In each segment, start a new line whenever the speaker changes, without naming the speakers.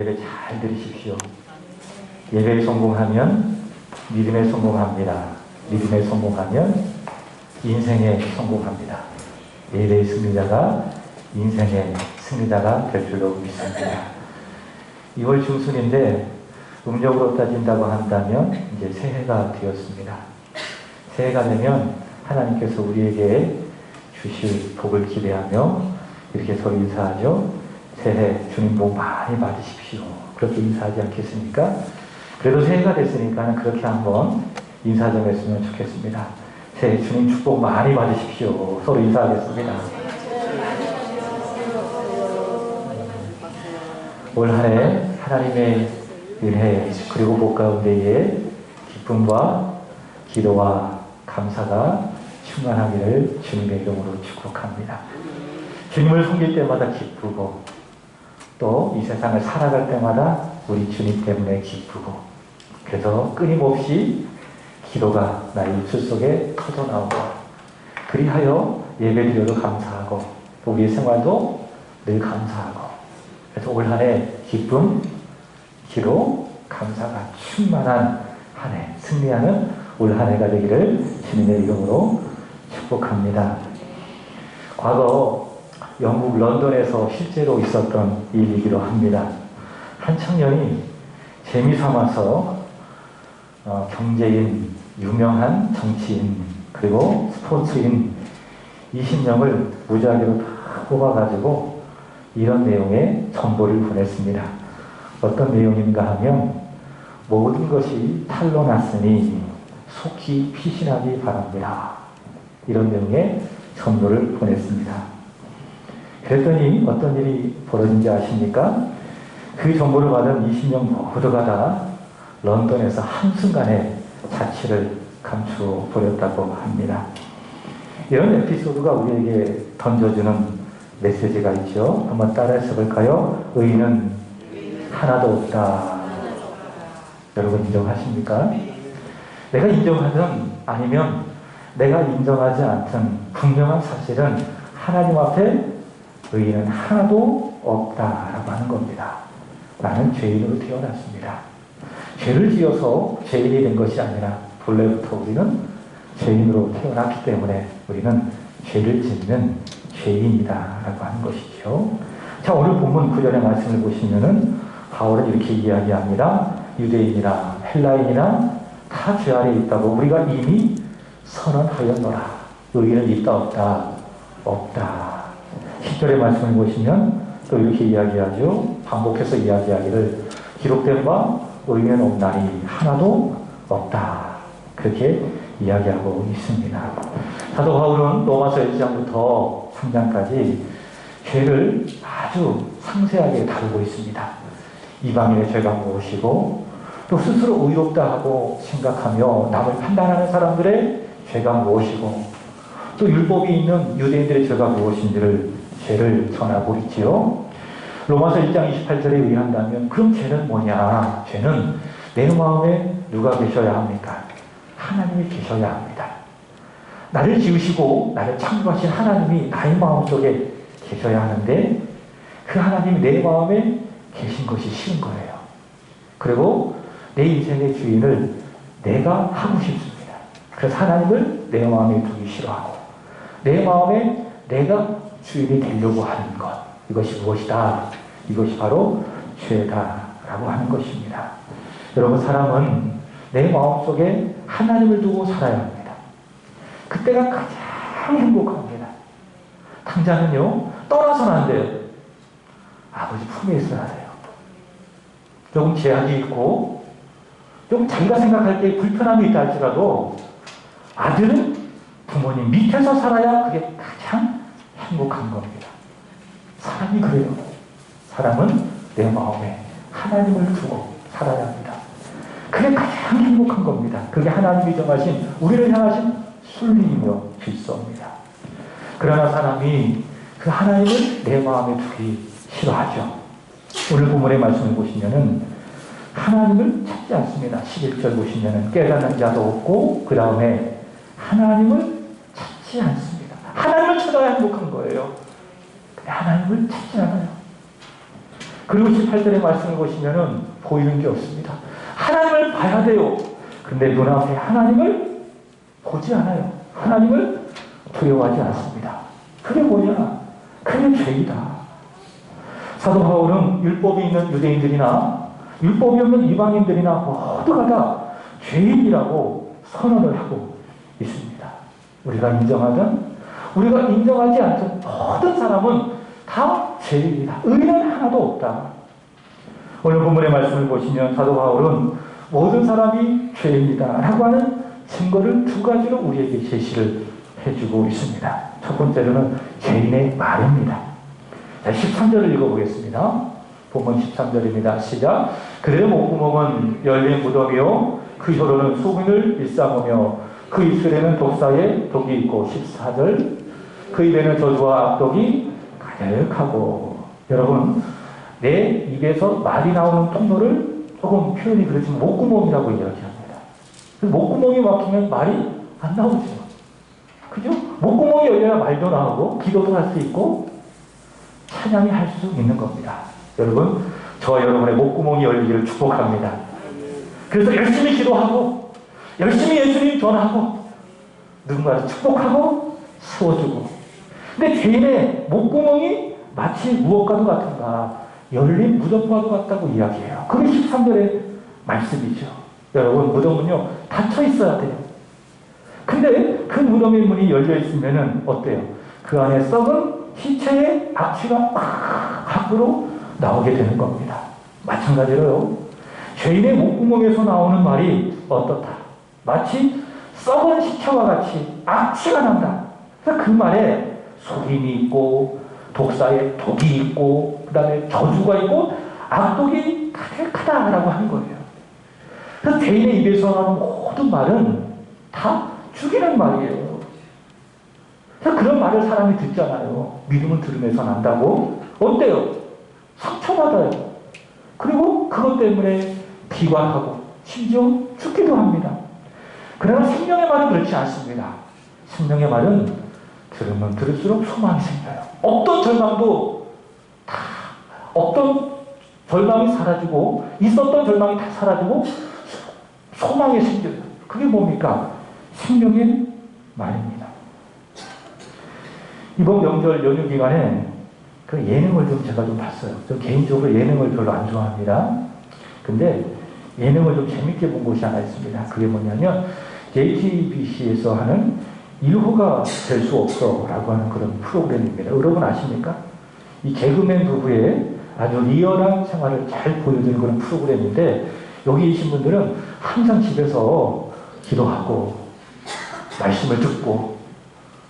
예배 잘 들으십시오. 예배에 성공하면 믿음에 성공합니다. 믿음에 성공하면 인생에 성공합니다. 예배의 승리자가 인생의 승리자가 될 줄로 믿습니다. 2월 중순인데 음력으로 따진다고 한다면 이제 새해가 되었습니다. 새해가 되면 하나님께서 우리에게 주실 복을 기대하며 이렇게 서로 인사하죠. 새해 주님 복 많이 받으십시오. 그렇게 인사하지 않겠습니까? 그래도 새해가 됐으니까 그렇게 한번 인사 좀 했으면 좋겠습니다. 새해 주님 축복 많이 받으십시오. 서로 인사하겠습니다. 올 한 해 하나님의 은혜 그리고 복 가운데에 기쁨과 기도와 감사가 충만하기를 주님의 이름으로 축복합니다. 주님을 섬길 때마다 기쁘고 또 이 세상을 살아갈 때마다 우리 주님 때문에 기쁘고 그래서 끊임없이 기도가 나의 입술 속에 터져나오고 그리하여 예배드려도 감사하고 우리의 생활도 늘 감사하고 그래서 올 한 해 기쁨, 기도, 감사가 충만한 한 해 승리하는 올 한 해가 되기를 주님의 이름으로 축복합니다. 과거 영국 런던에서 실제로 있었던 일이기도 합니다. 한 청년이 재미삼아서 경제인, 유명한 정치인, 그리고 스포츠인 20명을 무작위로 다 뽑아가지고 이런 내용의 정보를 보냈습니다. 어떤 내용인가 하면 모든 것이 탄로 났으니 속히 피신하기 바랍니다. 이런 내용의 정보를 보냈습니다. 그랬더니 어떤 일이 벌어진지 아십니까? 그 정보를 받은 20명 모두가 다 런던에서 한순간에 자취를 감추어 버렸다고 합니다. 이런 에피소드가 우리에게 던져주는 메시지가 있죠. 한번 따라해서 볼까요? 의인은 하나도 없다. 여러분 인정하십니까? 내가 인정하든 아니면 내가 인정하지 않든 분명한 사실은 하나님 앞에 의인은 하나도 없다라고 하는 겁니다. 나는 죄인으로 태어났습니다. 죄를 지어서 죄인이 된 것이 아니라 본래부터 우리는 죄인으로 태어났기 때문에 우리는 죄를 짓는 죄인이다라고 하는 것이죠. 자, 오늘 본문 9절의 말씀을 보시면은 바울은 이렇게 이야기합니다. 유대인이나 헬라인이나 다 죄 아래에 있다고 우리가 이미 선언하였노라. 의인은 있다 없다? 없다. 10절의 말씀을 보시면 또 이렇게 이야기하죠. 반복해서 이야기하기를 기록된 바 의인은 없나니 하나도 없다. 그렇게 이야기하고 있습니다. 사도 바울은 로마서 1장부터 3장까지 죄를 아주 상세하게 다루고 있습니다. 이방인의 죄가 무엇이고 또 스스로 의롭다 하고 생각하며 남을 판단하는 사람들의 죄가 무엇이고 또 율법이 있는 유대인들의 죄가 무엇인지를 죄를 전하고 있지요. 로마서 1장 28절에 의한다면 그럼 죄는 뭐냐? 죄는 내 마음에 누가 계셔야 합니까? 하나님이 계셔야 합니다. 나를 지으시고 나를 창조하신 하나님이 나의 마음속에 계셔야 하는데 그 하나님이 내 마음에 계신 것이 싫은 거예요. 그리고 내 인생의 주인을 내가 하고 싶습니다. 그래서 하나님을 내 마음에 두기 싫어하고 내 마음에 내가 주인이 되려고 하는 것, 이것이 무엇이다? 이것이 바로 죄다라고 하는 것입니다. 여러분, 사람은 내 마음속에 하나님을 두고 살아야 합니다. 그때가 가장 행복합니다. 당장은요, 떠나서는 안 돼요. 아버지 품에 있어야 돼요. 조금 제약이 있고 조금 자기가 생각할 때 불편함이 있다 할지라도 아들은 부모님 밑에서 살아야 그게 가장 행복한 겁니다. 사람이 그래요. 사람은 내 마음에 하나님을 두고 살아야 합니다. 그게 가장 행복한 겁니다. 그게 하나님이 정하신 우리를 향하신 순리이며 질서입니다. 그러나 사람이 그 하나님을 내 마음에 두기 싫어하죠. 오늘 본문의 말씀을 보시면은 하나님을 찾지 않습니다. 11절 보시면은 깨닫는 자도 없고 그 다음에 하나님을 찾지 않습니다. 하나님을 찾아야 행복한 거예요. 근데 하나님을 찾지 않아요. 그리고 18절의 말씀을 보시면은 보이는 게 없습니다. 하나님을 봐야 돼요. 근데 눈앞에 하나님을 보지 않아요. 하나님을 두려워하지 않습니다. 그게 뭐냐? 그게 죄이다. 사도 바울은 율법이 있는 유대인들이나 율법이 없는 이방인들이나 모두가 다 죄인이라고 선언을 하고 있습니다. 우리가 인정하든 우리가 인정하지 않던 모든 사람은 다 죄인이다. 의는 하나도 없다. 오늘 본문의 말씀을 보시면 사도 바울은 모든 사람이 죄인이다 라고 하는 증거를 두 가지로 우리에게 제시를 해주고 있습니다. 첫 번째로는 죄인의 말입니다. 자, 13절을 읽어보겠습니다. 본문 13절입니다. 시작. 그들의 목구멍은 열린 무덤이요 그 혀로는 소문을 일삼으며 그 입술에는 독사의 독이 있고 14절 그 입에는 저주와 악독이 가득하고. 여러분, 내 입에서 말이 나오는 통로를 조금 표현이 그렇지만 목구멍이라고 이야기합니다. 목구멍이 막히면 말이 안 나오죠. 그죠? 목구멍이 열려야 말도 나오고 기도도 할 수 있고 찬양이 할 수 있는 겁니다. 여러분, 저와 여러분의 목구멍이 열리기를 축복합니다. 그래서 열심히 기도하고 열심히 예수님 전하고 누군가를 축복하고 세워주고. 근데 죄인의 목구멍이 마치 무엇과도 같은가? 열린 무덤과도 같다고 이야기해요. 그게 13절의 말씀이죠. 여러분, 무덤은요 닫혀 있어야 돼요. 근데 그 무덤의 문이 열려 있으면은 어때요? 그 안에 썩은 시체의 악취가 밖으로 나오게 되는 겁니다. 마찬가지로요, 죄인의 목구멍에서 나오는 말이 어떻다? 마치 썩은 시체와 같이 악취가 난다. 그래서 그 말에 속임이 있고 독사의 독이 있고 그 다음에 저주가 있고 악독이 가득하다라고 하는 거예요. 그래서 죄인의 입에서 나오는 모든 말은 다 죽이는 말이에요. 그래서 그런 말을 사람이 듣잖아요. 믿음은 들으면서 난다고. 어때요? 상처받아요. 그리고 그것 때문에 비관하고 심지어 죽기도 합니다. 그러나 생명의 말은 그렇지 않습니다. 생명의 말은 들으면 들을수록 소망이 생겨요. 어떤 절망도 다, 어떤 절망이 사라지고 있었던 절망이 다 사라지고 소망이 생겨요. 그게 뭡니까? 생명의 말입니다. 이번 명절 연휴 기간에 그 예능을 좀 제가 좀 봤어요. 저 개인적으로 예능을 별로 안 좋아합니다. 근데 예능을 좀 재밌게 본 곳이 하나 있습니다. 그게 뭐냐면 JTBC에서 하는 1호가 될 수 없어 라고 하는 그런 프로그램입니다. 여러분 아십니까? 이 개그맨 부부의 아주 리얼한 생활을 잘 보여주는 그런 프로그램인데, 여기 계신 분들은 항상 집에서 기도하고 말씀을 듣고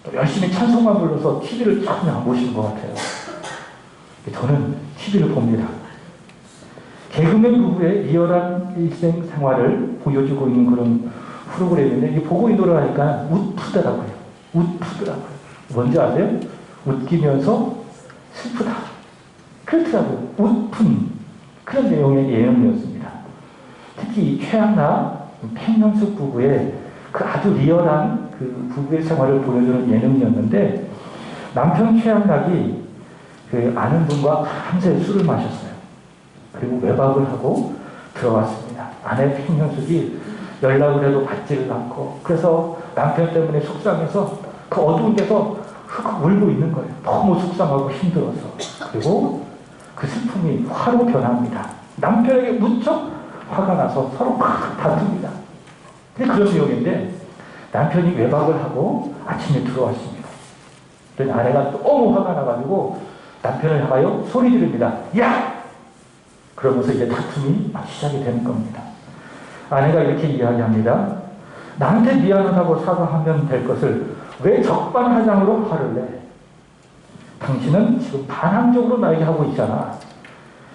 또 열심히 찬송만 불러서 TV를 전혀 안 보시는 것 같아요. 저는 TV를 봅니다. 개그맨 부부의 리얼한 일생 생활을 보여주고 있는 그런 프로그램인데, 이게 보고 있노라 하니까 웃프더라고요. 웃프더라고요. 뭔지 아세요? 웃기면서 슬프다. 그렇더라고요. 웃픈 그런 내용의 예능이었습니다. 특히 이 최양락, 팽현숙 부부의 그 아주 리얼한 그 부부의 생활을 보여주는 예능이었는데, 남편 최양락이 그 아는 분과 밤새 술을 마셨어요. 그리고 외박을 하고 들어왔습니다. 아내 팽현숙이 연락을 해도 받지를 않고, 그래서 남편 때문에 속상해서 그 어두운 데서 흑흑 울고 있는 거예요. 너무 속상하고 힘들어서. 그리고 그 슬픔이 화로 변합니다. 남편에게 무척 화가 나서 서로 막 다툽니다. 근데 그런 내용인데, 남편이 외박을 하고 아침에 들어왔습니다. 그랬더니 아내가 너무 화가 나가지고 남편을 향하여 소리 지릅니다. 야! 그러면서 이제 다툼이 막 시작이 되는 겁니다. 아내가 이렇게 이야기합니다. 나한테 미안하다고 사과하면 될 것을 왜 적반하장으로 화를 내? 당신은 지금 반항적으로 나에게 하고 있잖아.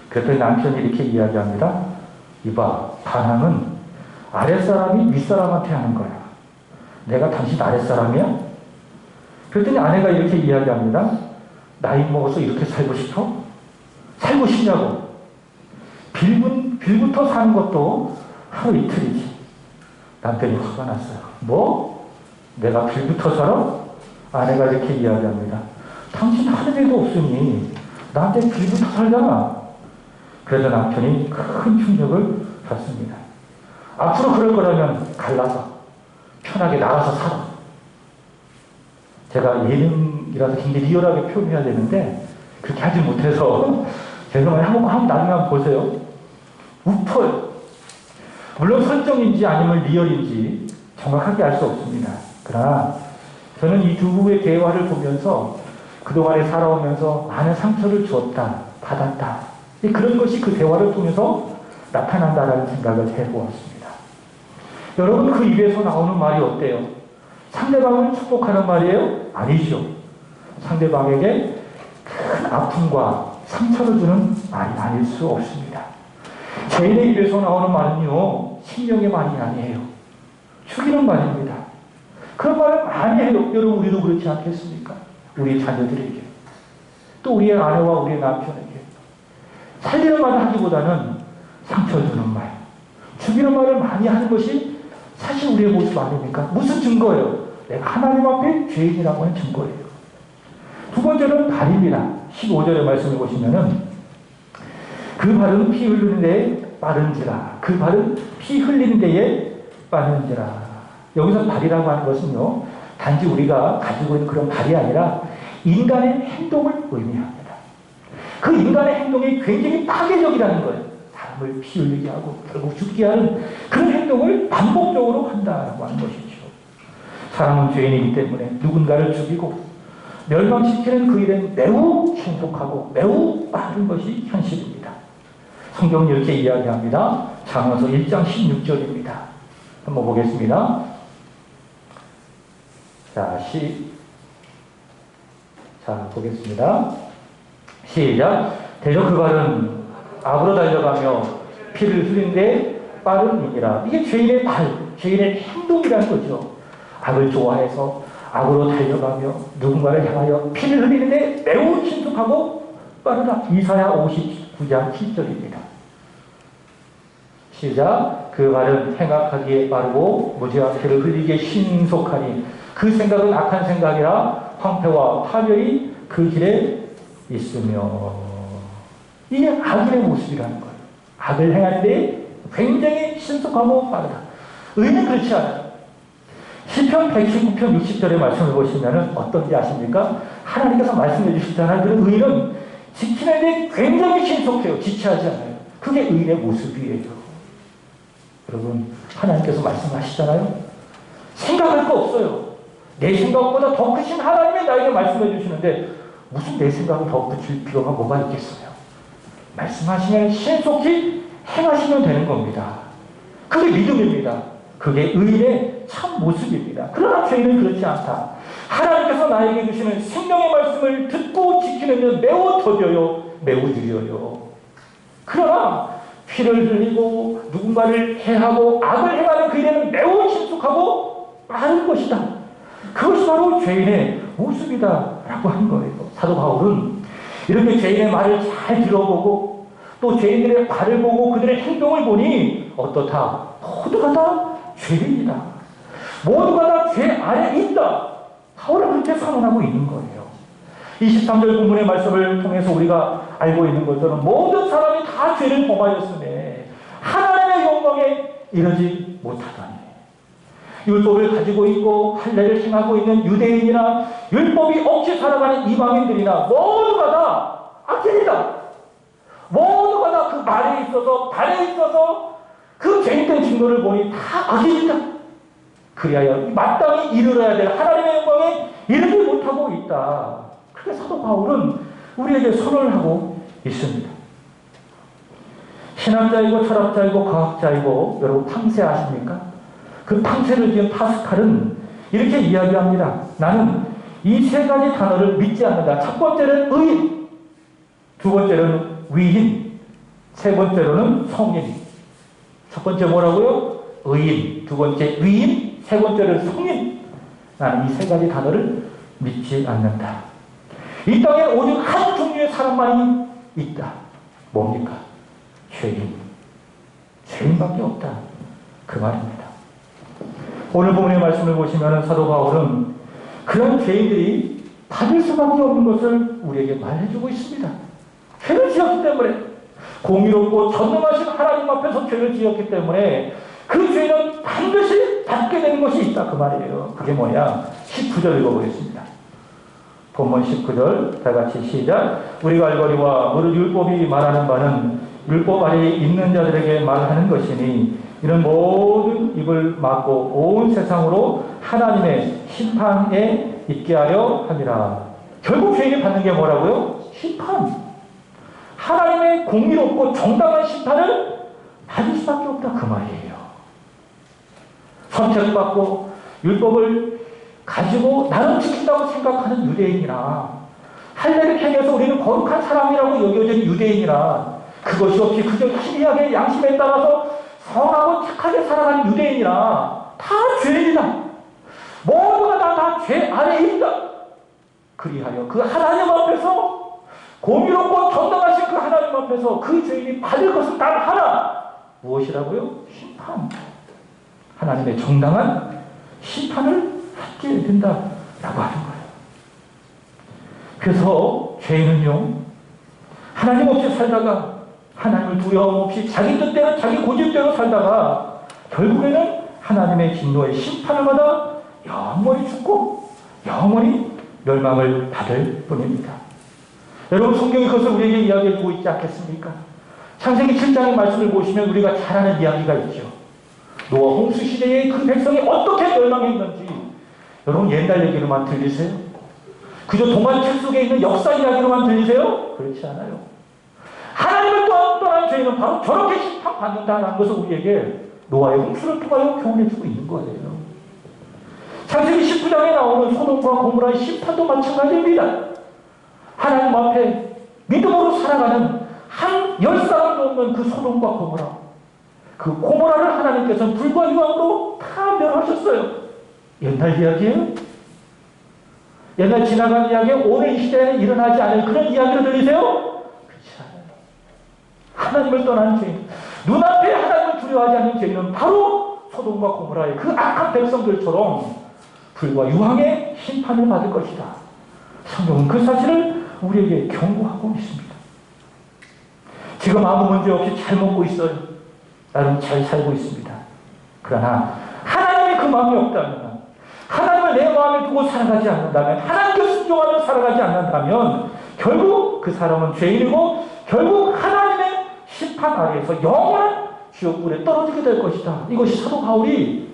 그랬더니 남편이 이렇게 이야기합니다. 이봐, 반항은 아랫사람이 윗사람한테 하는 거야. 내가 당신 아랫사람이야? 그랬더니 아내가 이렇게 이야기합니다. 나이 먹어서 이렇게 살고 싶어? 살고 싶냐고. 빌부터 사는 것도 하루 이틀이지. 남편이 화가 났어요. 뭐? 내가 빌부터 살아? 아내가 이렇게 이야기합니다. 당신 하는 일도 없으니 나한테 빌부터 살잖아. 그래서 남편이 큰 충격을 줬습니다. 앞으로 그럴 거라면 갈라서 편하게 나가서 살아. 제가 예능이라서 굉장히 리얼하게 표현해야 되는데 그렇게 하지 못해서 제가 한번 나중에 한번 보세요. 웃어요. 물론 설정인지 아니면 리얼인지 정확하게 알 수 없습니다. 그러나 저는 이 두 부부의 대화를 보면서 그동안에 살아오면서 많은 상처를 주었다, 받았다. 그런 것이 그 대화를 통해서 나타난다라는 생각을 해보았습니다. 여러분, 그 입에서 나오는 말이 어때요? 상대방을 축복하는 말이에요? 아니죠. 상대방에게 큰 아픔과 상처를 주는 말이 아닐 수 없습니다. 죄인의 입에서 나오는 말은요, 생명의 말이 아니에요. 죽이는 말입니다. 그런 말을 많이 해요. 여러분, 우리도 그렇지 않겠습니까? 우리 자녀들에게, 또 우리의 아내와 우리의 남편에게 살리는 말을 하기보다는 상처 주는 말, 죽이는 말을 많이 하는 것이 사실 우리의 모습 아닙니까? 무슨 증거예요? 내가 하나님 앞에 죄인이라고 하는 증거예요. 두 번째는 발입니다. 15절의 말씀을 보시면은 그 발은 피 흘리는 데에 빠른지라. 그 발은 피 흘리는 데에 빠른지라. 여기서 발이라고 하는 것은요, 단지 우리가 가지고 있는 그런 발이 아니라 인간의 행동을 의미합니다. 그 인간의 행동이 굉장히 파괴적이라는 거예요. 사람을 피 흘리게 하고 결국 죽게 하는 그런 행동을 반복적으로 한다고 하는 것이죠. 사람은 죄인이기 때문에 누군가를 죽이고 멸망시키는 그 일은 매우 신속하고 매우 빠른 것이 현실입니다. 성경은 이렇게 이야기합니다. 잠언서 1장 16절입니다. 한번 보겠습니다. 자, 보겠습니다. 시작. 대저 그 발은 악으로 달려가며 피를 흘리는데 빠른 이라. 이게 죄인의 발, 죄인의 행동이라는 거죠. 악을 좋아해서 악으로 달려가며 누군가를 향하여 피를 흘리는데 매우 신속하고 빠르다. 이사야 59장 7절입니다. 시작. 그 발은 행악하기에 빠르고 무지한 피를 흘리기에 신속하니 그 생각은 악한 생각이라 황폐와 파멸이 그 길에 있으며. 이게 악인의 모습이라는 거예요. 악을 행하는데 굉장히 신속하고 빠르다. 의인은 그렇지 않아요. 시편 119편 60절의 말씀을 보시면 어떤지 아십니까? 하나님께서 말씀해 주시잖아요. 그런 의인은 지키는데 굉장히 신속해요. 지체하지 않아요. 그게 의인의 모습이에요. 여러분, 하나님께서 말씀하시잖아요. 생각할 거 없어요. 내 생각보다 더 크신 하나님이 나에게 말씀해 주시는데 무슨 내 생각을 더 붙일 필요가 뭐가 있겠어요? 말씀하시면 신속히 행하시면 되는 겁니다. 그게 믿음입니다. 그게 의인의 참 모습입니다. 그러나 죄인은 그렇지 않다. 하나님께서 나에게 주시는 생명의 말씀을 듣고 지키는 데 매우 더뎌요. 매우 느려요. 그러나 피를 흘리고 누군가를 해하고 악을 행하는 그 일에는 매우 신속하고 빠른 것이다. 그것이 바로 죄인의 모습이다 라고 한 거예요. 사도 바울은 이렇게 죄인의 말을 잘 들어보고 또 죄인들의 발을 보고 그들의 행동을 보니 어떻다? 모두가 다 죄인이다. 모두가 다 죄 안에 있다. 바울은 그렇게 선언하고 있는 거예요. 23절 본문의 말씀을 통해서 우리가 알고 있는 것처럼 모든 사람이 다 죄를 범하였으니 하나님의 영광에 이르지 못하다니. 율법을 가지고 있고 할례를 행하고 있는 유대인이나 율법이 없이 살아가는 이방인들이나 모두가 다 악인이다. 모두가 다 그 말에 있어서 발에 있어서 그 죄인된 증거를 보니 다 악인이다. 그리하여 마땅히 이르러야 될 하나님의 영광에 이르지 못하고 있다. 그래서 사도 바울은 우리에게 선언을 하고 있습니다. 신학자이고 철학자이고 과학자이고 여러분 탕세 아십니까? 그 탕세를 지은 파스칼은 이렇게 이야기합니다. 나는 이 세 가지 단어를 믿지 않는다. 첫 번째는 의인, 두 번째는 위인, 세 번째로는 성인. 첫 번째 뭐라고요? 의인, 두 번째 위인, 세 번째는 성인. 나는 이 세 가지 단어를 믿지 않는다. 이 땅에 오직 한 종류의 사람만이 있다. 뭡니까? 죄인. 죄인밖에 없다. 그 말입니다. 오늘 본문의 말씀을 보시면 사도 바울은 그런 죄인들이 받을 수밖에 없는 것을 우리에게 말해주고 있습니다. 죄를 지었기 때문에, 공의롭고 전능하신 하나님 앞에서 죄를 지었기 때문에 그 죄는 반드시 받게 되는 것이 있다 그 말이에요. 그게 뭐냐? 19절 읽어보겠습니다. 본문 19절 다 같이 시작. 우리가 알거니와 무릇 율법이 말하는 바는 율법 아래에 있는 자들에게 말하는 것이니 이는 모든 입을 막고 온 세상으로 하나님의 심판에 있게 하려 함이라. 결국 죄인이 받는 게 뭐라고요? 심판. 하나님의 공의롭고 정당한 심판을 받을 수밖에 없다 그 말이에요. 선택받고 율법을 가지고 나를 지킨다고 생각하는 유대인이나 할례를 행해서 우리는 거룩한 사람이라고 여겨지는 유대인이나 그것이 없이 그저 희미하게 양심에 따라서 선하고 착하게 살아가는 유대인이나 다 죄인이다. 모두가 다 죄 아래에 있다. 그리하여 그 하나님 앞에서 공의롭고 정당하신 그 하나님 앞에서 그 죄인이 받을 것은 단 하나. 무엇이라고요? 심판. 하나님의 정당한 심판을 받게 된다라고 하는 거예요. 그래서 죄인은요, 하나님 없이 살다가 하나님을 두려움 없이 자기 뜻대로 자기 고집대로 살다가 결국에는 하나님의 진노의 심판을 받아 영원히 죽고 영원히 멸망을 받을 뿐입니다. 여러분 성경이 그것을 우리에게 이야기해 주고 있지 않겠습니까? 창세기 7장의 말씀을 보시면 우리가 잘 아는 이야기가 있죠. 노아 홍수 시대에 그 백성이 어떻게 멸망했는지 여러분 옛날 얘기로만 들리세요? 그저 동화책 속에 있는 역사 이야기로만 들리세요? 그렇지 않아요. 하나님을 떠난 죄인은 바로 저렇게 심판받는다는 것을 우리에게 노아의 홍수를 통하여 교훈해주고 있는 거예요. 창세기 19장에 나오는 소돔과 고모라의 심판도 마찬가지입니다. 하나님 앞에 믿음으로 살아가는 한 10사람도 없는 그 소돔과 고모라, 그 고모라를 하나님께서는 불과 유황으로 다 멸하셨어요. 옛날 이야기예요? 옛날 지나간 이야기에 오늘 이 시대에는 일어나지 않을 그런 이야기를 들리세요? 그렇지 않아요. 하나님을 떠난 죄인, 눈앞에 하나님을 두려워하지 않는 죄인은 바로 소돔과 고모라의 그 악한 백성들처럼 불과 유황의 심판을 받을 것이다. 성경은 그 사실을 우리에게 경고하고 있습니다. 지금 아무 문제 없이 잘 먹고 있어요. 나름 잘 살고 있습니다. 그러나 하나님이 그 마음이 없다면, 하나님을 내 마음에 두고 살아가지 않는다면, 하나님께 순종하며 살아가지 않는다면 결국 그 사람은 죄인이고 결국 하나님의 심판 아래에서 영원한 지옥불에 떨어지게 될 것이다. 이것이 사도 바울이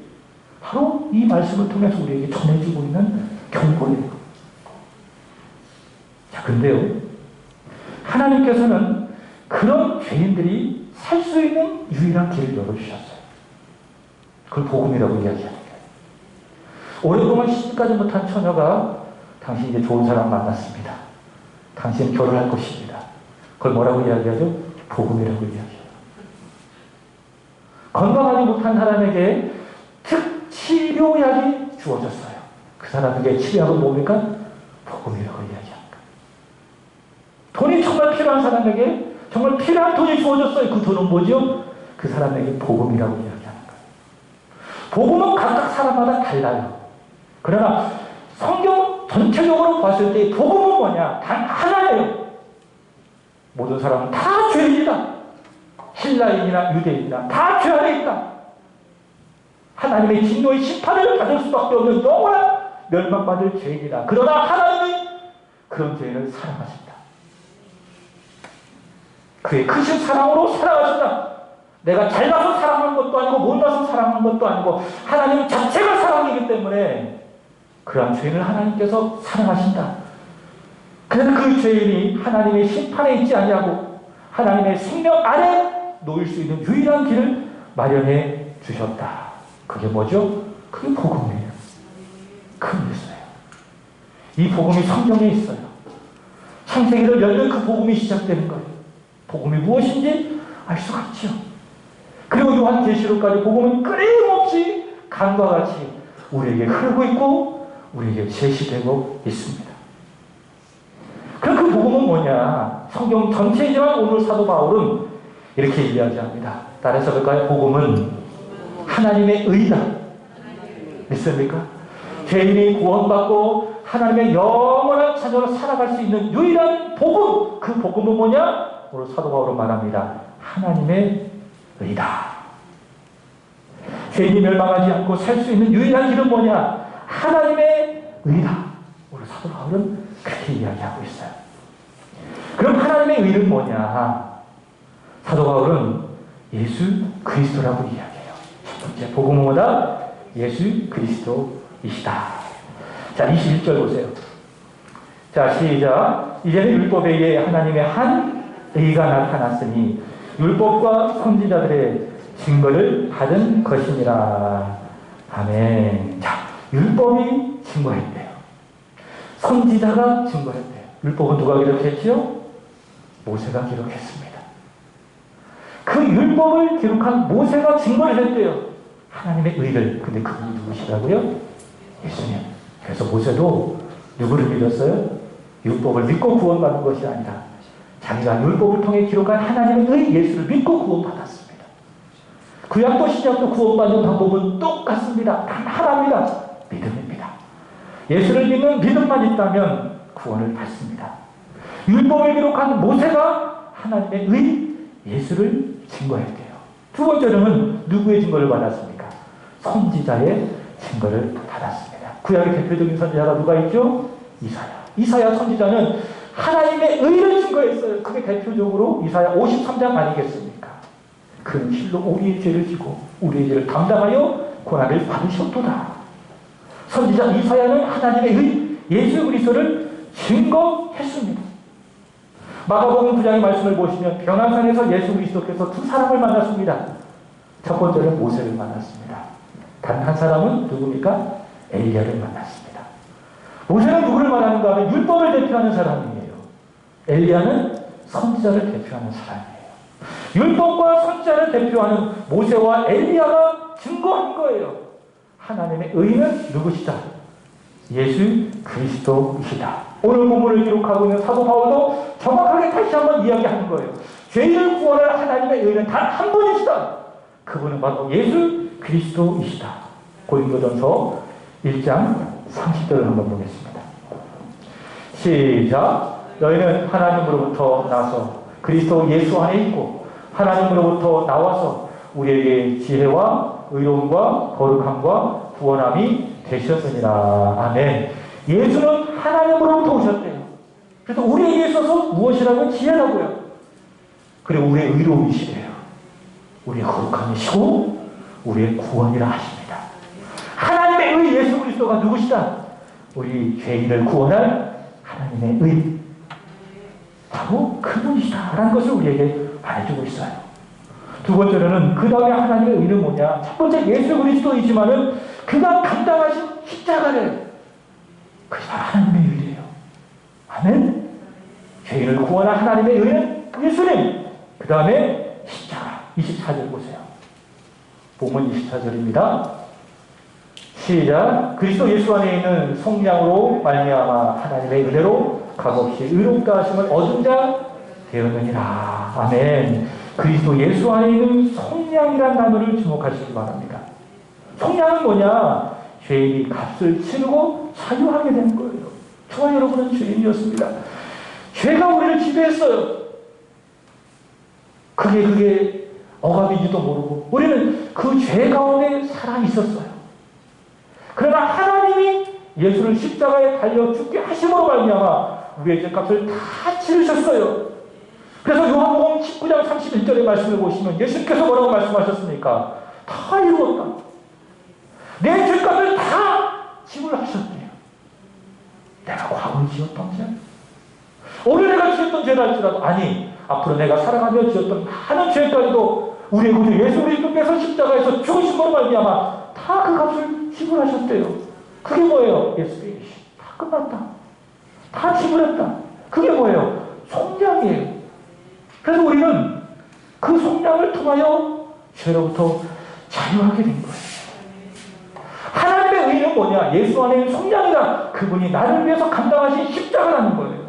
바로 이 말씀을 통해서 우리에게 전해주고 있는 경고예요. 자, 근데요, 하나님께서는 그런 죄인들이 살 수 있는 유일한 길을 열어주셨어요. 그걸 복음이라고 이야기하는 거예요. 오랫동안 시집가지 못한 처녀가 당신 이제 좋은 사람 만났습니다. 당신은 결혼할 것입니다. 그걸 뭐라고 이야기하죠? 복음이라고 이야기해요. 건강하지 못한 사람에게 특치료약이 주어졌어요. 그 사람에게 치료약은 뭡니까? 복음이라고 이야기합니다. 돈이 정말 필요한 사람에게 정말 필요한 돈이 주어졌어요. 그 돈은 뭐죠? 그 사람에게 복음이라고 이야기하는 거예요. 복음은 각각 사람마다 달라요. 그러나 성경 전체적으로 봤을 때 복음은 뭐냐? 단 하나예요. 모든 사람은 다 죄인이다. 헬라인이나 유대인이나 다 죄 안에 있다. 하나님의 진노의 심판을 받을 수밖에 없는 영원한 멸망받을 죄인이다. 그러나 하나님이 그런 죄인을 사랑하신다. 그의 크신 사랑으로 사랑하신다. 내가 잘나서 사랑하는 것도 아니고 못나서 사랑하는 것도 아니고 하나님 자체가 사랑이기 때문에 그러한 죄인을 하나님께서 사랑하신다. 그래서 그 죄인이 하나님의 심판에 있지 아니하고 하나님의 생명 안에 놓일 수 있는 유일한 길을 마련해 주셨다. 그게 뭐죠? 그게 복음이에요. 그 메시지예요. 이 복음이 성경에 있어요. 창세기를 열면 그 복음이 시작되는 거예요. 복음이 무엇인지 알 수가 없죠. 그리고 요한계시록까지 복음은 끊임없이 강과 같이 우리에게 흐르고 있고 우리에게 제시되고 있습니다. 그럼 그 복음은 뭐냐? 성경 전체이지만 오늘 사도 바울은 이렇게 이야기합니다. 따라서 볼까요? 복음은 하나님의 의다. 믿습니까? 죄인이 구원받고 하나님의 영원한 자녀로 살아갈 수 있는 유일한 복음. 그 복음은 뭐냐? 오늘 사도 바울은 말합니다. 하나님의 의다. 죄인이 멸망하지 않고 살 수 있는 유일한 길은 뭐냐? 하나님의 의다. 오늘 사도 바울은 그렇게 이야기하고 있어요. 그럼 하나님의 의는 뭐냐? 사도 바울은 예수 그리스도라고 이야기해요. 첫 번째, 복음은 뭐다? 예수 그리스도이시다. 자, 21절 보세요. 자, 시작. 이제는 율법에 의해 하나님의 한 의가 나타났으니 율법과 선지자들의 증거를 받은 것이니라. 아멘. 자, 율법이 증거했대요. 선지자가 증거했대요. 율법은 누가 기록했지요? 모세가 기록했습니다. 그 율법을 기록한 모세가 증거를 했대요. 하나님의 의를. 근데 그분이 누구시라고요? 예수님. 그래서 모세도 누구를 믿었어요? 율법을 믿고 구원받은 것이 아니라 자기가 율법을 통해 기록한 하나님의 의 예수를 믿고 구원받았습니다. 구약도 신약도 구원받는 방법은 똑같습니다. 단 하나입니다. 믿음입니다. 예수를 믿는 믿음만 있다면 구원을 받습니다. 율법을 기록한 모세가 하나님의 의 예수를 증거했대요. 두 번째로는 누구의 증거를 받았습니까? 선지자의 증거를 받았습니다. 구약의 대표적인 선지자가 누가 있죠? 이사야 선지자는 하나님의 의를 증거했어요. 그게 대표적으로 이사야 53장 아니겠습니까? 그는 실로 우리의 죄를 지고 우리의 죄를 담당하여 고난을 받으셨도다. 선지자 이사야는 하나님의 의 예수 그리스도를 증거했습니다. 마가복음 9장의 말씀을 보시면 변화산에서 예수 그리스도께서 두 사람을 만났습니다. 첫 번째는 모세를 만났습니다. 단 한 사람은 누굽니까? 엘리야를 만났습니다. 모세는 누구를 말하는가 하면 율법을 대표하는 사람이에요. 엘리야는 선지자를 대표하는 사람이에요. 율법과 선지자를 대표하는 모세와 엘리야가 증거한 거예요. 하나님의 의는 누구시다? 예수 그리스도이시다. 오늘 본문을 기록하고 있는 사도 바울도 정확하게 다시 한번 이야기하는 거예요. 죄인을 구원할 하나님의 의는 단 한 분이시다. 그분은 바로 예수 그리스도이시다. 고린도전서 1장 30절을 한번 보겠습니다. 시작. 너희는 하나님으로부터 나서 그리스도 예수 안에 있고 하나님으로부터 나와서 우리에게 지혜와 의로움과 거룩함과 구원함이 되셨느니라. 아멘. 예수는 하나님으로부터 오셨대요. 그래서 우리에게 있어서 무엇이라고? 지혜라고요. 그리고 우리의 의로움이시래요. 우리의 거룩함이시고 우리의 구원이라 하십니다. 하나님의 의 예수 그리스도가 누구시다? 우리 죄인을 구원할 하나님의 의. 바로 그분이시다 라는 것을 우리에게 말해주고 있어요. 두 번째로는 그 다음에 하나님의 의는 뭐냐? 첫 번째 예수 그리스도이지만은 그가 감당하신 십자가를 그게 바로 하나님의 의예요. 아멘. 죄인을 구원할 하나님의 의는 예수님. 그 다음에 십자가. 24절 보세요. 본문 24절입니다. 시작. 그리스도 예수 안에 있는 성령으로 말미암아 하나님의 은혜로 값없이 의롭다 하심을 얻은 자 되었느니라. 아멘. 그리스도 예수 안에 있는 성령이라는 단어를 주목하시기 바랍니다. 성령은 뭐냐? 죄인이 값을 치르고 자유하게 된 거예요. 저와 여러분은 죄인이었습니다. 죄가 우리를 지배했어요. 그게 억압인지도 모르고 우리는 그 죄 가운데 살아 있었어요. 그러나 하나님이 예수를 십자가에 달려 죽게 하심으로 말미암아 우리의 죄값을 다 치르셨어요. 그래서 요한복음 19장 31절의 말씀을 보시면 예수께서 뭐라고 말씀하셨습니까? 다 이루었다. 내 죄값을 다 지불하셨대요. 내가 과거에 지었던 죄? 오늘 내가 지었던 죄라 할지라도 아니 앞으로 내가 살아가며 지었던 많은 죄까지도 우리의 구주 예수 그리스도께서 십자가에서 죽으심으로 말미암아 다 그 값을 지불하셨대요. 그게 뭐예요? 예수님 다 끝났다. 다 지불했다. 그게 뭐예요? 속량이에요. 그래서 우리는 그 속량을 통하여 죄로부터 자유하게 된 거예요. 하나님의 의는 뭐냐? 예수 안에 있는 속량이다. 그분이 나를 위해서 감당하신 십자가라는 거예요.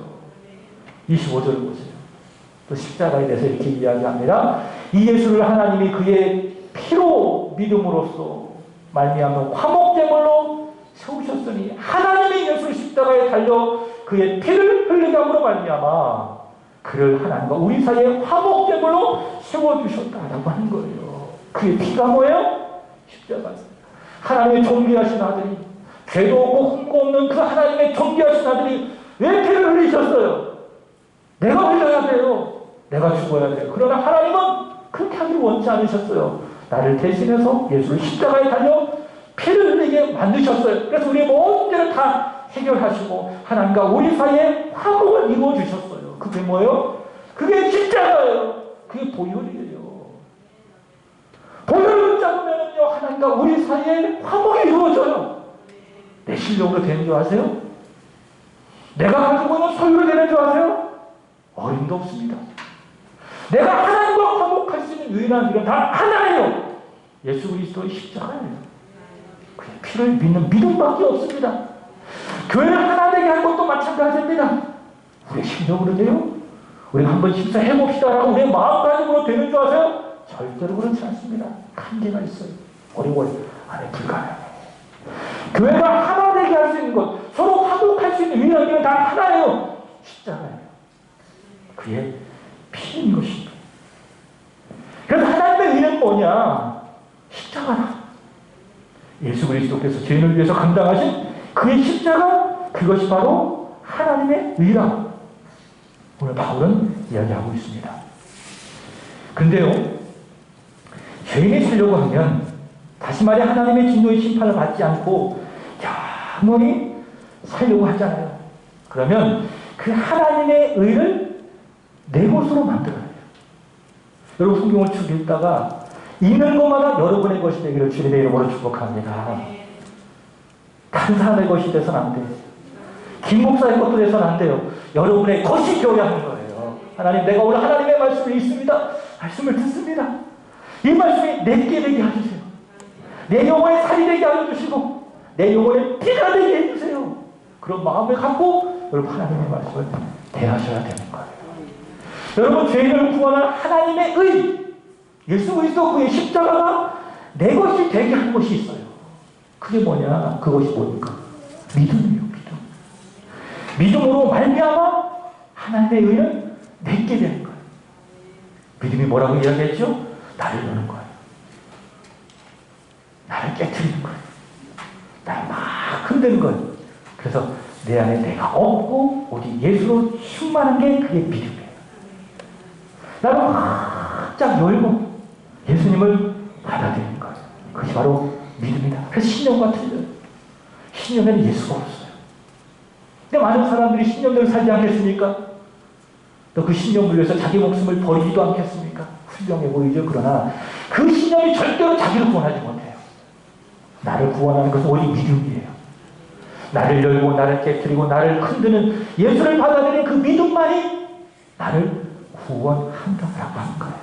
25절을 보세요. 또 십자가에 대해서 이렇게 이야기합니다. 이 예수를 하나님이 그의 피로 믿음으로써 말미암아 화목제물로 세우셨으니 하나님이 예수를 십자가에 달려 그의 피를 흘리게 함으로 말미암아 그를 하나님과 우리 사이에 화목제물로 세워주셨다라고 하는 거예요. 그의 피가 뭐예요? 십자가입니다. 하나님의 존귀하신 아들이, 죄도 없고 흠도 없는 그 하나님의 존귀하신 아들이 왜 피를 흘리셨어요? 내가 흘려야 돼요. 내가 죽어야 돼요. 그러나 하나님은 그렇게 하기를 원치 않으셨어요. 나를 대신해서 예수를 십자가에 달려 피를 흘리게 만드셨어요. 그래서 우리의 모든 죄를 다 해결하시고 하나님과 우리 사이에 화목을 이루어주셨어요. 그게 뭐예요? 그게 십자가예요. 그게 보혈이에요. 보혈을 붙잡으면요, 하나님과 우리 사이에 화목이 이루어져요. 내 실력으로 되는 줄 아세요? 내가 가지고 있는 소유로 되는 줄 아세요? 어림도 없습니다. 내가 하나님과 화목할 수 있는 유일한 길은 단 하나예요. 예수 그리스도의 십자가예요. 그의 피를 믿는 믿음밖에 없습니다. 교회를 하나 되게 한 것도 마찬가지입니다. 우리의 실력으로 돼요? 우리가 한번 심사해봅시다라고 우리의 마음가짐으로 되는 줄 아세요? 절대로 그렇지 않습니다. 한계가 있어요. 어려워요. 안에 불가능해요. 교회가 하나 되게 할 수 있는 것, 서로 화목할 수 있는 유일한 길은 단 하나예요. 십자가예요. 그의 피인 것입니다. 그래서 하나님의 의는 뭐냐? 십자가다. 예수 그리스도께서 죄인을 위해서 감당하신 그의 십자가, 그것이 바로 하나님의 의라. 오늘 바울은 이야기하고 있습니다. 근데요, 죄인이 살려고 하면 다시 말해 하나님의 진노의 심판을 받지 않고 영원히 살려고 하잖아요. 그러면 그 하나님의 의를 내 것으로 만들어야 돼요. 여러분 성경을 쭉 읽다가 읽는 것마다 여러분의 것이 되기를 주님의 이름으로 축복합니다. 다른 사람의 것이 돼서는 안 돼요. 김 목사의 것도 돼서는 안 돼요. 여러분의 것이 되어야 하는 거예요. 하나님, 내가 오늘 하나님의 말씀을 읽습니다. 말씀을 듣습니다. 이 말씀이 내게 되게 해주세요. 내 영혼에 살이 되게 하여주시고 내 영혼에 피가 되게 해주세요. 그런 마음을 갖고 여러분 하나님의 말씀을 대하셔야 되는 거예요. 여러분 죄인을 구원한 하나님의 의, 예수 그리스도 그의 십자가가 내 것이 되게 한 것이 있어요. 그게 뭐냐? 그것이 뭡니까? 믿음이에요. 믿음. 믿음으로 말미암아 하나님의 의는 내게 되는 거예요. 믿음이 뭐라고 이야기했죠? 나를 여는 거예요. 나를 깨트리는 거예요. 나를 막 흔드는 거예요. 그래서 내 안에 내가 없고 오직 예수로 충만한 게 그게 믿음이에요. 나를 활짝 열고 예수님을 받아들이는 거예요. 그것이 바로 믿음이다. 그래서 신념과 틀려요. 신념에는 예수가 없어요. 근데 많은 사람들이 신념대로 살지 않겠습니까? 또 그 신념을 위해서 자기 목숨을 버리지도 않겠습니까? 훌륭해 보이죠. 그러나 그 신념이 절대로 자기를 구원하지 못해요. 나를 구원하는 것은 오직 믿음이에요. 나를 열고 나를 깨트리고 나를 흔드는 예수를 받아들이는 그 믿음만이 나를 구원한다라고 하는 거예요.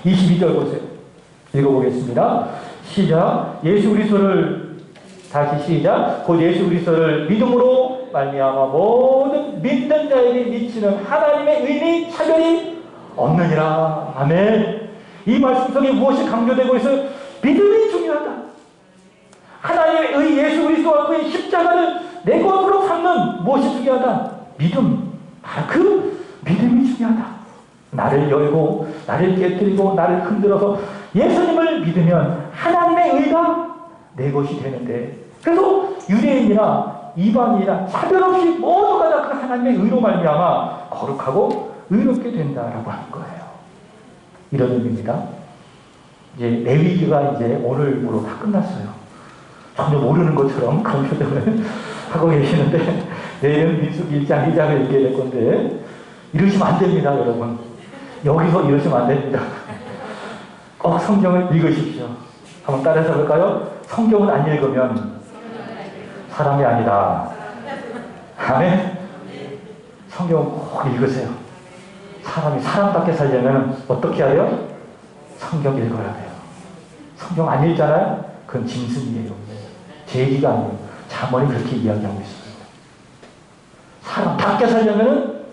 22절 보세요. 읽어보겠습니다. 시작. 예수 그리스도를 다시 시작. 곧 예수 그리스도를 믿음으로 말미암아 모든 믿는 자에게 미치는 하나님의 의니 차별이 없느니라. 아멘. 이 말씀 속에 무엇이 강조되고 있어요? 믿음이 중요하다. 하나님의 의 예수 그리스도와 그의 십자가를 내 것으로 삼는 무엇이 중요하다? 믿음. 그 믿음이 중요하다. 나를 열고 나를 깨뜨리고 나를 흔들어서 예수님을 믿으면 하나님의 의가 내 것이 되는데, 그래서 유대인이나 이방인이나 차별 없이 모두가 다 그 하나님의 의로 말미암아 거룩하고 의롭게 된다라고 하는 거예요. 이런 의미입니다. 이제 레위기가 이제 오늘부로 다 끝났어요. 전혀 모르는 것처럼 그런 표정을 하고 계시는데 내일은 민수기 1장 2장을 읽게 될 건데 이러시면 안 됩니다, 여러분. 여기서 이러시면 안 됩니다. 꼭 성경을 읽으십시오. 한번 따라서 볼까요? 성경을 안 읽으면 사람이 아니다. 아멘? 성경을 꼭 읽으세요. 사람이 사람답게 살려면 어떻게 해야 돼요? 성경 읽어야 돼요. 성경 안 읽잖아요? 그건 짐승이에요. 제 얘기가 아니에요. 잠언이 그렇게 이야기하고 있습니다. 사람답게 살려면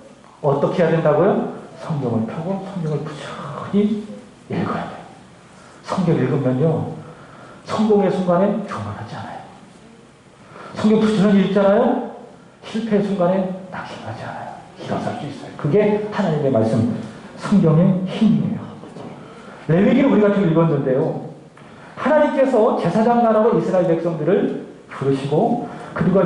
어떻게 해야 된다고요? 성경을 펴고 성경을 부지런히 읽어야 돼요. 성경 읽으면요, 성공의 순간에 교만하지 않아요. 성경 부지런히 읽잖아요. 실패의 순간에 낙심하지 않아요. 일어설 수 있어요. 그게 하나님의 말씀, 성경의 힘이에요. 레위기를 우리가 지금 읽었는데요. 하나님께서 제사장 나라로 이스라엘 백성들을 부르시고 그들과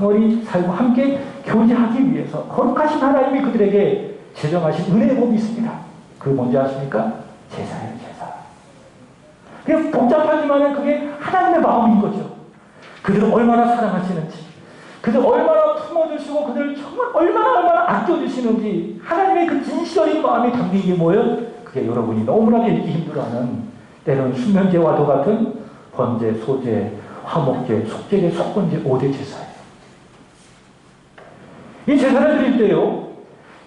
영원히 살고 함께 교제하기 위해서 거룩하신 하나님이 그들에게 제정하신 은혜의 법이 있습니다. 그게 뭔지 아십니까? 제사예요, 제사. 그냥 복잡하지만 그게 하나님의 마음인 거죠. 그들을 얼마나 사랑하시는지, 그들 얼마나 품어주시고 그들을 정말 얼마나 아껴주시는지 하나님의 그 진실어린 마음이 담긴 게 뭐예요? 그게 여러분이 너무나도 읽기 힘들어하는 때로는 수면제와도 같은 번제, 소제, 화목제, 속제제, 속건제, 5대 제사예요. 이 제사를 드릴 때요,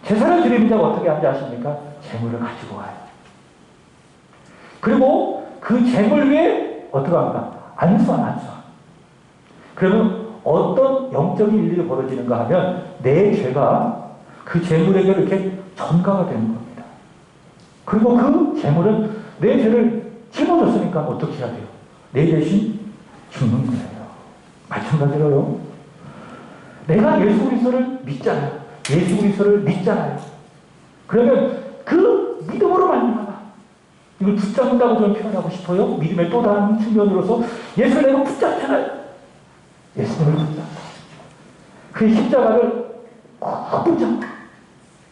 제사를 드리는 자가 어떻게 하는지 아십니까? 재물을 가지고 와요. 그리고 그 재물 위에 어떻게 합니까? 안수한. 그러면 어떤 영적인 일이 벌어지는가 하면 내 죄가 그 재물에게 이렇게 전가가 되는 겁니다. 그리고 그 재물은 내 죄를 짊어졌으니까 어떻게 해야 돼요? 내 대신 죽는 거예요. 마찬가지로요. 내가 예수 그리스도를 믿잖아요. 예수 그리스도를 믿잖아요. 그러면 그 믿음으로 말미암아 이걸 붙잡는다고 저는 표현하고 싶어요. 믿음의 또 다른 측면으로서 예수를 내가 붙잡잖아요. 예수님을 붙잡다. 그 십자가를 꼭 붙잡다.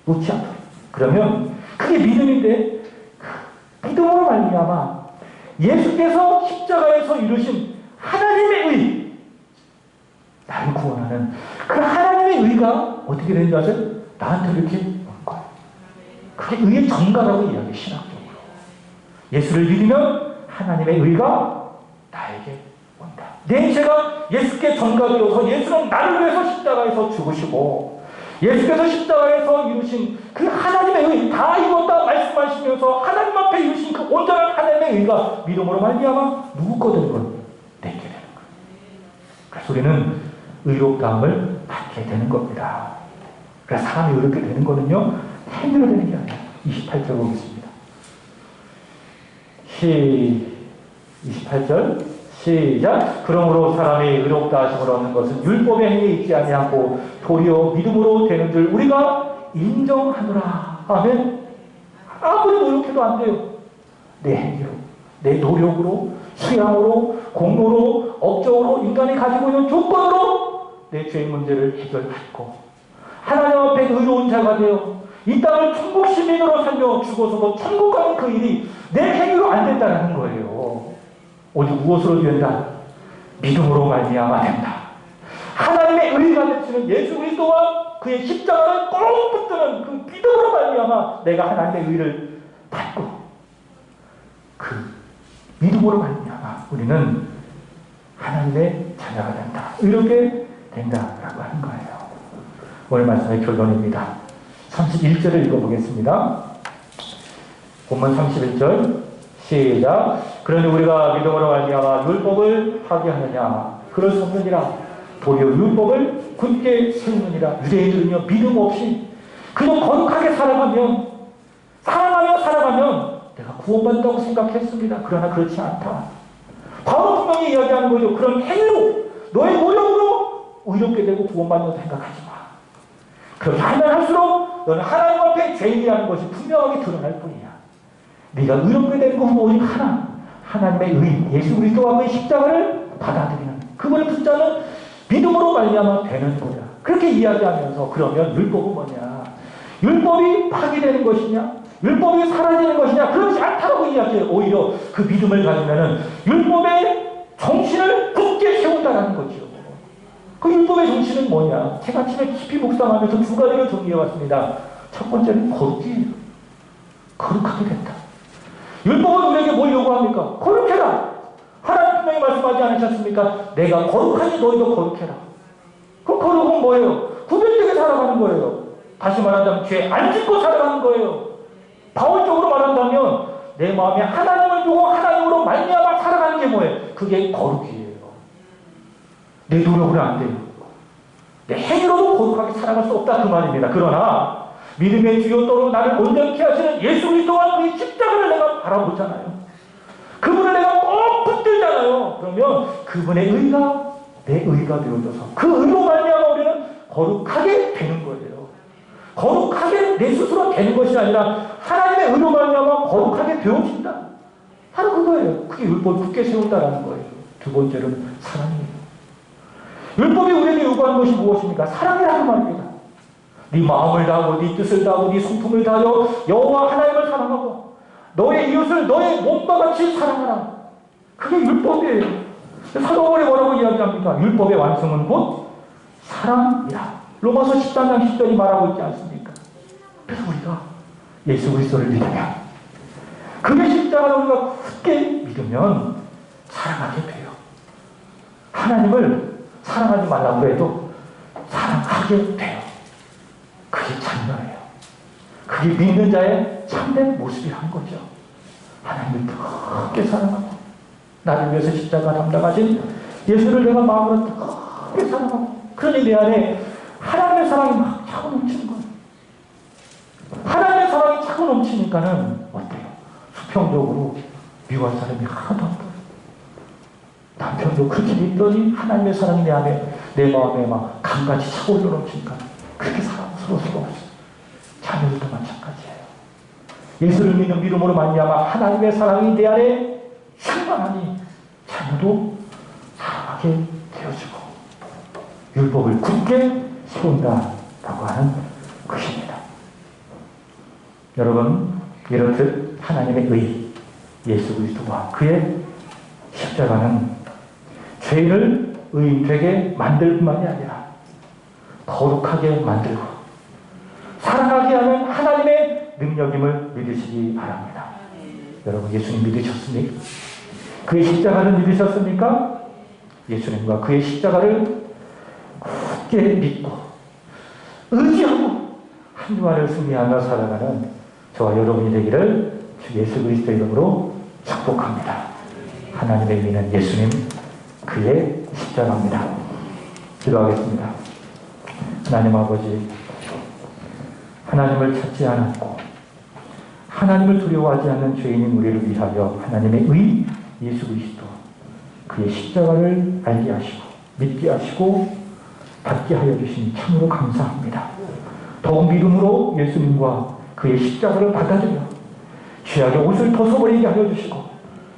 놓지 않도록. 그러면 그게 믿음인데 그 믿음으로 말미암아 예수께서 십자가에서 이루신 하나님의 의, 나를 구원하는 그 하나님의 의가 어떻게 되는지 아세요? 나한테 이렇게 온 거예요. 그게 의의 전가라고 이야기해요. 신학적으로. 예수를 믿으면 하나님의 의가 나에게 온다. 내 죄가 예수께 전가되어서 예수는 나를 위해서 십자가에서 죽으시고 예수께서 십자가에서 이루신 그 하나님의 의 다 이뤘다 말씀하시면서 하나님 앞에 이루신 그 온전한 하나님의 의가 믿음으로 말미암아 누구 거 되는 거예요? 내게 되는 거예요. 그래서 우리는 의롭다함을 받게 되는 겁니다. 그래서 사람이 의롭게 되는 거는요 행위로 되는 게 아니라 28절 보겠습니다. 28절 시작. 그러므로 사람이 의롭다 하심을 얻는 것은 율법의 행위에 있지 아니하고 도리어 믿음으로 되는 줄 우리가 인정하노라 하면 아무리 노력해도 안 돼요. 내 행위로, 내 노력으로, 수양으로, 공로로, 업적으로, 인간이 가지고 있는 조건으로 내 죄의 문제를 해결받고 하나님 앞에 의로운 자가 되어 이 땅을 천국 시민으로 살며 죽어서도 천국 가는 그 일이 내 행위로 안 된다는 거예요. 오직 무엇으로 된다? 믿음으로 말미암아 된다. 하나님의 의가 되시는 예수 그리스도와 그의 십자가를 꼭 붙드는 그 믿음으로 말미암아 내가 하나님의 의를 받고 그 믿음으로 말미암아 우리는 하나님의 자녀가 된다. 이렇게 된다라고 하는 거예요. 오늘 말씀의 결론입니다. 31절을 읽어보겠습니다. 본문 31절 시작. 그러니 우리가 믿음으로 말미암아 율법을 파기하느냐? 그럴 수 없느니라. 도리어 율법을 굳게 세우느니라. 유대인들은요 믿음 없이 그저 거룩하게 살아가면 내가 구원받는다고 생각했습니다. 그러나 그렇지 않다. 바로 분명히 이야기하는 거죠. 그런 행위로 너의 노력으로 의롭게 되고 구원받는다고 생각하지 마. 그렇게 하면 할수록 너는 하나님 앞에 죄인이라는 것이 분명하게 드러날 뿐이야. 네가 의롭게 되는 것은 오직 하나님의 의, 예수 그리스도와 그의 십자가를 받아들이는 그분을 붙잡는 믿음으로 말미암아 되는 거야. 그렇게 이야기하면서 그러면 율법은 뭐냐? 율법이 파기되는 것이냐? 율법이 사라지는 것이냐? 그렇지 않다고 이야기해요. 오히려 그 믿음을 가지면은 율법의 정신을 굳게 세운다는 거죠. 그 율법의 정신은 뭐냐? 제가 아침에 깊이 묵상하면서 두 가지를 정리해왔습니다. 첫 번째는 거룩이에요. 거룩하게 된다. 율법은 우리에게 뭘 요구합니까? 거룩해라. 하나님 분명히 말씀하지 않으셨습니까? 내가 거룩하니 너희도 거룩해라. 그 거룩은 뭐예요? 구별되게 살아가는 거예요. 다시 말한다면 죄 안 짓고 살아가는 거예요. 바울적으로 말한다면 내 마음에 하나님을 두고 하나님으로 말미암아 살아가는 게 뭐예요? 그게 거룩이에요. 내 노력으로 안 돼요. 내 행위로도 거룩하게 살아갈 수 없다 그 말입니다. 그러나 믿음의 주요도로 나를 온전케 하시는 예수 그리스도와 그의 십자가를 내가 바라보잖아요. 그분을 내가 꼭 붙들잖아요. 그러면 그분의 의가 내 의가 되어져서 그 의로 말미암아 우리는 거룩하게 되는 거예요. 거룩하게 내 스스로 되는 것이 아니라 하나님의 의로 말미암아 거룩하게 되어진다. 바로 그거예요. 그게 율법을 굳게 세운다라는 거예요. 두 번째는 사랑이에요. 율법이 우리에게 요구하는 것이 무엇입니까? 사랑이라는 말입니다. 네 마음을 다하고 네 뜻을 다하고 네 성품을 다하여 여호와 하나님을 사랑하고 너의 이웃을 너의 몸과 같이 사랑하라. 그게 율법이에요. 사도 바울이 뭐라고 이야기합니까? 율법의 완성은 곧 사랑이라. 로마서 13장 10절이 말하고 있지 않습니까? 그래서 우리가 예수 그리스도를 믿으면, 그의 십자가를 우리가 굳게 믿으면 사랑하게 돼요. 하나님을 사랑하지 말라고 해도 사랑하게 돼요. 그게 자녀예요. 그게 믿는 자의 참된 모습이라는 거죠. 하나님을 크게 사랑하고 나를 위해서 십자가 담당하신 예수를 내가 마음으로 크게 사랑하고, 그러니 내 안에 하나님의 사랑이 막 차고 넘치는 거예요. 하나님의 사랑이 차고 넘치니까는 어때요? 수평적으로 미워할 사람이 하나도 없어요. 남편도 그렇게 믿더니 하나님의 사랑이 내 안에, 내 마음에 막 강같이 차고 올려 넘치니까 그렇게 사랑스러울 수가 없어요. 자녀들도 마찬가지예요. 예수를 믿는 믿음으로 말미암아 하나님의 사랑이 내 안에 충만하니 자녀도 사랑하게 되어지고 율법을 굳게 세운다라고 하는 것입니다. 여러분, 이렇듯 하나님의 의, 예수 그리스도와 그의 십자가는 죄인을 의인되게 만들 뿐만이 아니라 거룩하게 만들고 사랑하게 하는 하나님의 능력임을 믿으시기 바랍니다. 여러분, 예수님 믿으셨습니까? 그의 십자가를 믿으셨습니까? 예수님과 그의 십자가를 굳게 믿고 의지하고 한 주간을 승리하며 살아가는 저와 여러분이 되기를 주 예수 그리스도의 이름으로 축복합니다. 하나님의 의미는 예수님, 그의 십자가입니다. 기도하겠습니다. 하나님 아버지, 하나님을 찾지 않았고 하나님을 두려워하지 않는 죄인인 우리를 위하여 하나님의 의 예수 그리스도, 그의 십자가를 알게 하시고 믿게 하시고 받게 하여 주시니 참으로 감사합니다. 더욱 믿음으로 예수님과 그의 십자가를 받아들여 죄악의 옷을 벗어버리게 하여 주시고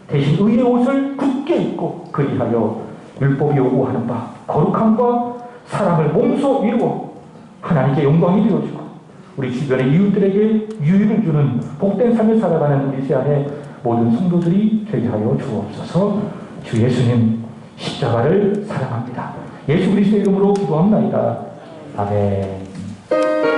대신 의의 옷을 굳게 입고 그리하여 율법이 요구하는 바 거룩함과 사랑을 몸소 이루어 하나님께 영광이 되어지고 우리 주변의 이웃들에게 유익을 주는 복된 삶을 살아가는 우리 세안의 모든 성도들이 되게 하여 주옵소서. 주 예수님 십자가를 사랑합니다. 예수 그리스도의 이름으로 기도합나이다. 아멘.